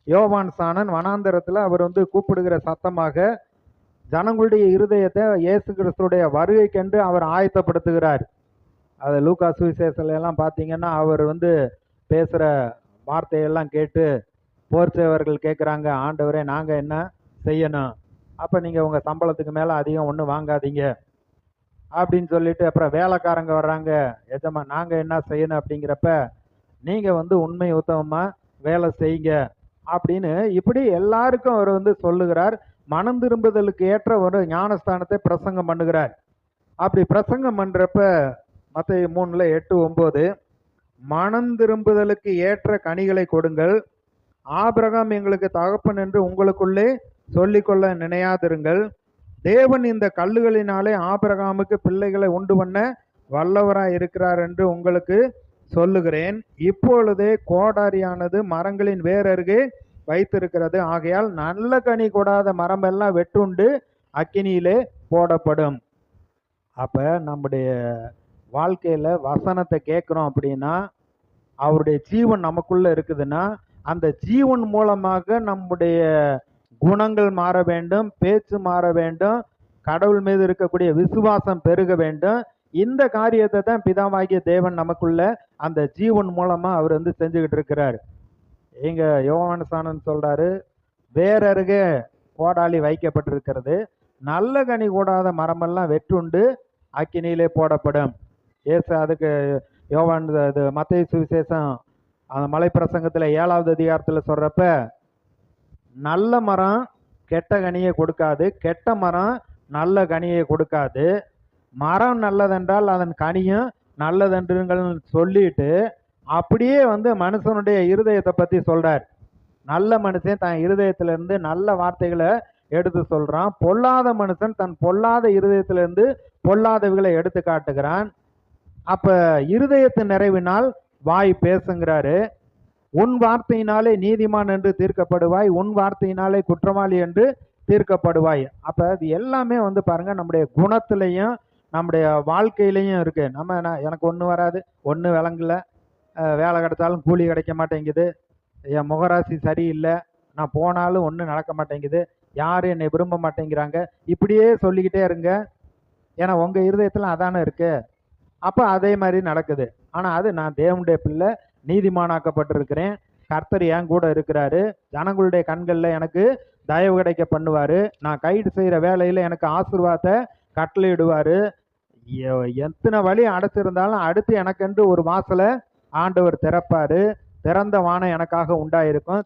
யோவான் ஸ்நானன் வனாந்தரத்தில் அவர் கூப்பிடுகிற சத்தமாக ஜனங்களுடைய இருதயத்தை இயேசு கிறிஸ்துடைய வருகைக்கென்று அவர் ஆயத்தப்படுத்துகிறார். அது லூக்கா சுவிசேஷத்துல எல்லாம் பார்த்தீங்கன்னா அவர் பேசுகிற வார்த்தையெல்லாம் கேட்டு போர் சேவர்கள் கேட்குறாங்க, ஆண்டவரே நாங்கள் என்ன செய்யணும்? அப்போ நீங்கள் உங்கள் சம்பளத்துக்கு மேலே அதிகம் ஒன்றும் வாங்காதீங்க அப்படின்னு சொல்லிட்டு, அப்புறம் வேலைக்காரங்க வர்றாங்க, எஜமா நாங்கள் என்ன செய்யணும் அப்படிங்கிறப்ப நீங்கள் உண்மை உத்தமமாக வேலை செய்யுங்க அப்படின்னு இப்படி எல்லாருக்கும் அவர் சொல்லுகிறார். மனம் திரும்புதலுக்கு ஏற்ற ஒரு ஞானஸ்தானத்தை பிரசங்கம் பண்ணுகிறார். அப்படி பிரசங்கம் பண்ணுறப்ப மத்தேயு 3:8-9 மனம் திரும்புதலுக்கு ஏற்ற கனிகளை கொடுங்கள், ஆபிரகாம் எங்களுக்கு தகப்பன் என்று உங்களுக்குள்ளே சொல்லிக்கொள்ள நினையாதிருங்கள், தேவன் இந்த கல்லுகளினாலே ஆபிரகாமுக்கு பிள்ளைகளை உண்டு பண்ண வல்லவராய் இருக்கிறார் என்று உங்களுக்கு சொல்லுகிறேன். இப்பொழுதே கோடாரியானது மரங்களின் வேறருகே வைத்திருக்கிறது, ஆகையால் நல்ல கனி கொடாத மரம் எல்லாம் வெட்டுண்டு அக்கினியிலே போடப்படும். அப்ப நம்முடைய வாழ்க்கையில வசனத்தை கேட்கிறோம் அப்படின்னா, அவருடைய ஜீவன் நமக்குள்ள இருக்குதுன்னா, அந்த ஜீவன் மூலமாக நம்முடைய குணங்கள் மாற வேண்டும், பேச்சு மாற வேண்டும், கடவுள் மீது இருக்கக்கூடிய விசுவாசம் பெருக வேண்டும். இந்த காரியத்தை தான் பிதாவாகிய தேவன் நமக்குள்ள அந்த ஜீவன் மூலமா அவர் செஞ்சுக்கிட்டு இருக்கிறார். இங்க யோவான் ஸ்நானன் சொல்றாரு, வேறருகே கோடாலி வைக்கப்பட்டிருக்கிறது, நல்ல கனி கூடாத மரமெல்லாம் வெட்டுண்டு அக்கினியிலே போடப்படும். ஏசு அதுக்கு யோவான் இது மத்தேயு சுவிசேஷம் அந்த மலை பிரசங்கத்தில் 7வது அதிகாரத்தில் சொல்றப்ப, நல்ல மரம் கெட்ட கனியை கொடுக்காது, கெட்ட மரம் நல்ல கனியை கொடுக்காது, மரம் நல்லதென்றால் அதன் கனியும் நல்லதென்றுங்கள் சொல்லிட்டு அப்படியே மனுஷனுடைய இருதயத்தை பற்றி சொல்றார். நல்ல மனுஷன் தன் இருதயத்திலிருந்து நல்ல வார்த்தைகளை எடுத்து சொல்றான், பொல்லாத மனுஷன் தன் பொல்லாத இருதயத்திலிருந்து பொல்லாதவைகளை எடுத்து காட்டுகிறான். அப்ப இருதயத்தின் நிறைவினால் வாய் பேசுங்கிறாரு. உன் வார்த்தையினாலே நீதிமான் என்று தீர்க்கப்படுவாய், உன் வார்த்தையினாலே குற்றவாளி என்று தீர்க்கப்படுவாய். அப்ப அது எல்லாமே பாருங்க, நம்முடைய குணத்திலையும் நம்முடைய வாழ்க்கையிலையும் இருக்கு. எனக்கு ஒன்று வராது, ஒன்று விளங்கல, வேலை கிடைச்சாலும் கூலி கிடைக்க மாட்டேங்குது, என் முகராசி சரியில்லை, நான் போனாலும் ஒன்றும் நடக்க மாட்டேங்குது, யாரும் என்னை விரும்ப மாட்டேங்கிறாங்க, இப்படியே சொல்லிக்கிட்டே இருங்க. ஏன்னா உங்க இருதயத்துல அதானே இருக்கு. அப்ப அதே மாதிரி நடக்குது. ஆனா அது நான் தேவனுடைய பிள்ளை, நீதிமானாக்கப்பட்டிருக்கிறேன், கர்த்தர் என் கூட இருக்கிறாரு, ஜனங்களுடைய கண்கள்ல எனக்கு தயவு கிடைக்க பண்ணுவாரு, நான் கைது செய்யற வேலையில எனக்கு ஆசீர்வாதத்தை கட்டளையிடுவாரு, எத்தனை வழி அடைச்சிருந்தாலும் அடுத்து எனக்கென்று ஒரு வாசலை ஆண்டவர் திறப்பாரு, திறந்த வானம் எனக்காக உண்டாயிருக்கும்.